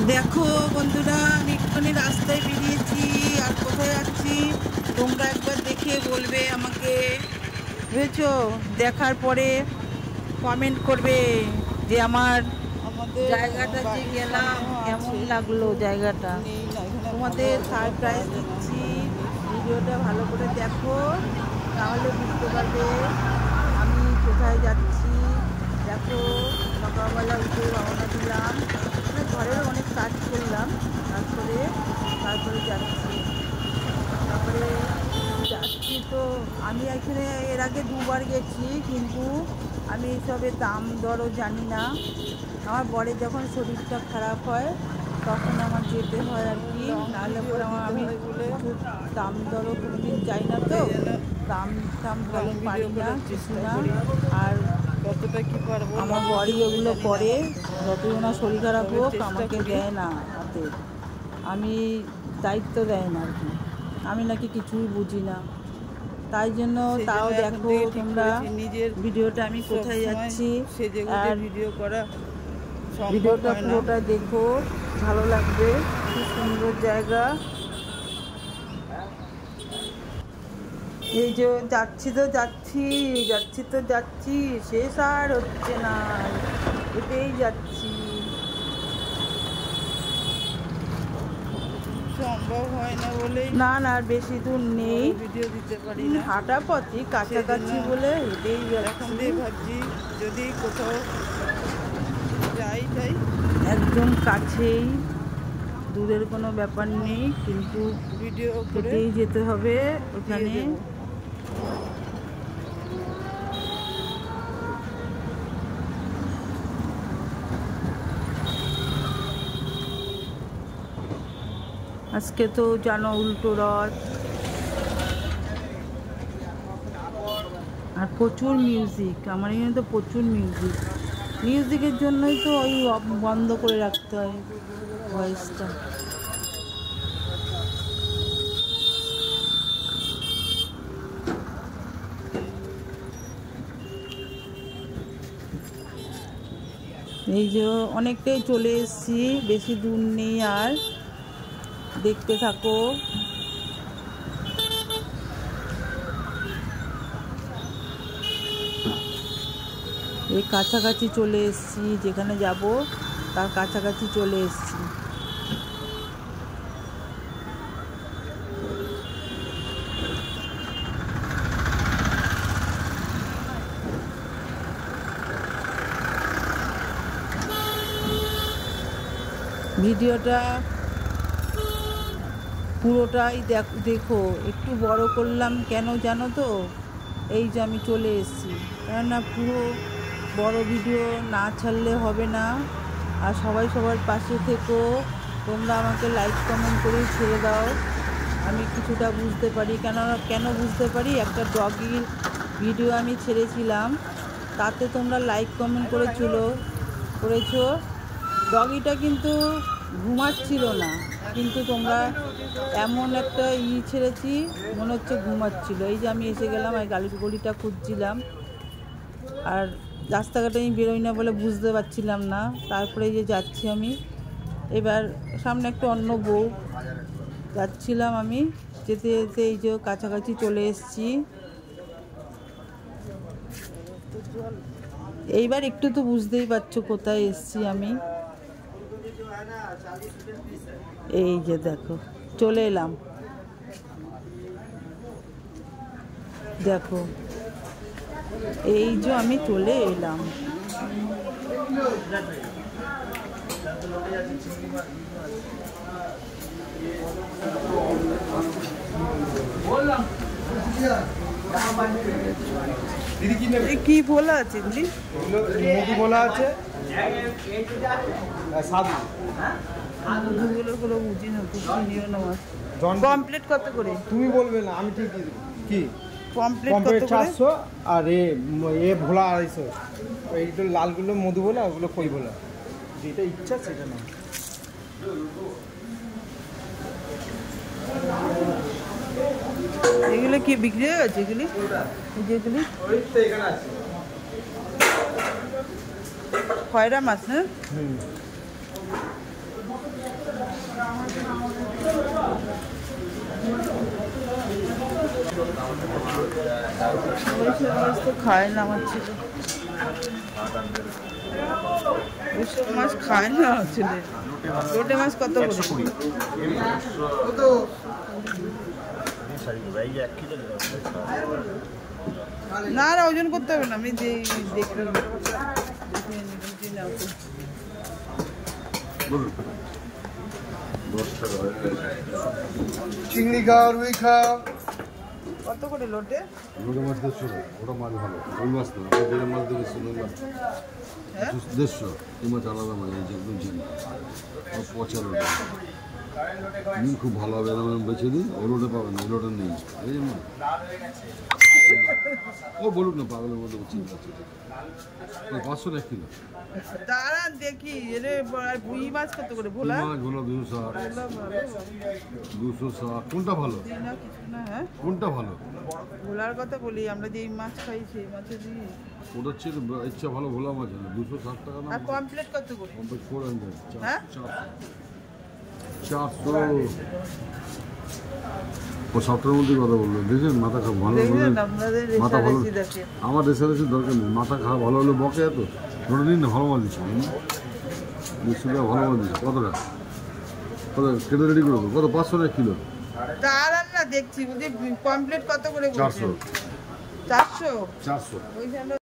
দেখো বন্ধুরা, আমি একটুখানি রাস্তায় বেরিয়েছি। আর কোথায় যাচ্ছি তোমরা একবার দেখে বলবে আমাকে, বুঝেছো? দেখার পরে কমেন্ট করবে যে আমাদের জায়গাটা যে গেলাম কেমন লাগলো জায়গাটা। তোমাদের সারপ্রাইজ দিচ্ছি, ভিডিওটা ভালো করে দেখো, তাহলে বুঝতে পারবে আমি কোথায় যাচ্ছি। দেখো, সকালবেলা উঠে রওনা দিলাম, ঘরের অনেক কাজ করলাম, তারপরে যাচ্ছি। তো আমি এখানে এর আগে দুবার গেছি, কিন্তু আমি এইসবের দাম দরও জানি না। আমার বরের যখন শরীরটা খারাপ হয় তখন আমার যেতে হয় আর কি, নাহলে পরে আমি দাম দরও কোনোদিন যাই না, তো দাম ভালো পারি না, কিছু না। আর কতটা কি পারবো, আমার বড়ি ওগুলো করে, যতই না শরীর খারাপ হোক আমাকে দেয় না হাতে, আমি দায়িত্ব দেয় না আর কি। আমি নাকি কিছুই বুঝি না, তাই জন্য তাও দেখো তোমরা নিজের ভিডিওটা আমি কোথায় যাচ্ছি, আর ভিডিওটা পুরোটা দেখো, ভালো লাগবে। খুব সুন্দর জায়গা। এই যে যাচ্ছি শেষ আর হচ্ছে না, এটাই যাচ্ছি। সম্ভব হয় না বলে না আর বেশি দূর নেই, ভিডিও দিতে পারি না। হাঁটা পথই কাছাকাছি বলে হেঁটেই এখন দিয়ে ভাবছি যদি কোথাও যাই একদম কাছেই, দূরের কোনো ব্যাপার নেই, কিন্তু ভিডিও করেই যেতে হবে ওখানে। আজকে তো জানো উল্টো রথ, আর প্রচুর মিউজিক, আমার এখানে তো প্রচুর মিউজিকের জন্যই তো ওই বন্ধ করে রাখতে হয় ভয়েসটা। এই যে অনেকটাই চলে এসেছি, বেশি দূর নেই আর, দেখতে থাকো। এই কাছাকাছি চলে এসেছি, যেখানে যাব তার কাছাকাছি চলে এসেছি। ভিডিওটা পুরোটাই দেখো, একটু বড় করলাম কেন জানো তো, এই যে আমি চলে এসেছি, কেননা পুরো বড় ভিডিও না ছাড়লে হবে না। আর সবাই সবার পাশে থেকো, তোমরা আমাকে লাইক কমেন্ট করে ছেড়ে দাও, আমি কিছুটা বুঝতে পারি। কেন বুঝতে পারি, একটা ডগির ভিডিও আমি ছেড়েছিলাম, তাতে তোমরা লাইক কমেন্ট করেছো। ডগিটা কিন্তু ঘুমাচ্ছিল না, কিন্তু তোমরা এমন একটা ছেড়েছি মনে হচ্ছে ঘুমাচ্ছিল। এই যে আমি এসে গেলাম, এই গলিটা খুঁজছিলাম, আর রাস্তাঘাটে আমি বেরোই না বলে বুঝতে পারছিলাম না। তারপরে যে যাচ্ছি আমি, এবার সামনে একটা অন্য বউ, যাচ্ছিলাম আমি, যেতে যেতে এই যে কাছাকাছি চলে এসেছি। এইবার একটু তো বুঝতেই পারছো কোথায় এসেছি আমি। এই যে দেখো চলে এলাম, দেখো এই যে আমি চলে এলাম। কি বলা আছে এগুলি? মধু বলা আছে, সাধু কোনো বুঝি না, কমপ্লিট কত করে তুমি বলবে না, আমি ঠিক কি কমপ্লিট 400, আর এ ভোলা 250। এইগুলো লালগুলো মধু বলা, ওগুলো কই বলা, যেটা ইচ্ছা সেটা না। এগুলো কি বিক্রি হয়ে গেছে? এগুলি যেগুলি খয়রা মাছ না? ওইসব মাছ তো খায় না আমার ছেলে, ওইসব মাছ খায় না আমার ছেলে। লোটে মাছ কত করে? না না, ওজন করতে হবে না, আমি দেখি নাও তো। চিংড়ি খাও, রুই খাও। কত করে লোটে? লোটে মাছ 150 টাকা, ওটা মাছ ভালো, ওই মাছ না, ওই যে মাছ দেখেছি ওই মাছ হ্যাঁ 150, এই মাছ আলাদা মাছ, এই যে একদম চিনি পচা লোটে, খুব ভালো হবে, এরকম বেছে দিই, ও লোটে পাবেন না, ওই লোটে নেই, এই যে মাছ। ও বলুক না, পাগলের মধ্যে চিন্তা আছে, 500 টাকা কিলো। তারা দেখি এরে, আর রুই মাছ কত করে? ভোলা মাছ ভোলা 260, 260, কোনটা ভালো? না কিছু না। হ্যাঁ কোনটা ভালো? ভোলার কথা বলি, আমরা যেই মাছ খাই সেই মাছের দিই। ওটা হচ্ছে ইচ্ছা ভালো ভোলা মাছ হলো 260 টাকা না, আর কমপ্লিট কত করে? 400, হ্যাঁ 400। ও সপ্তাহের মধ্যে কথা বললো, দেখেন মাথা খাওয়া ভালো হলে, দেখলেন আপনাদের মাথা ভালো, রেশারেশি দেখে। আমার রেসারেসির দরকার নেই, মাথা খাওয়া ভালো হলে বকে এত ধরে নিন না, ভালো মাছ দিচ্ছে 200 টাকা ভালো মাছ দিচ্ছে। কত টাকা? কত কেটে রেডি করে দেবো? কত? 500 টাকা কিলো। তার আর না দেখছি, বুঝি কমপ্লিট কত করে? 400। 400 400। ওইখানে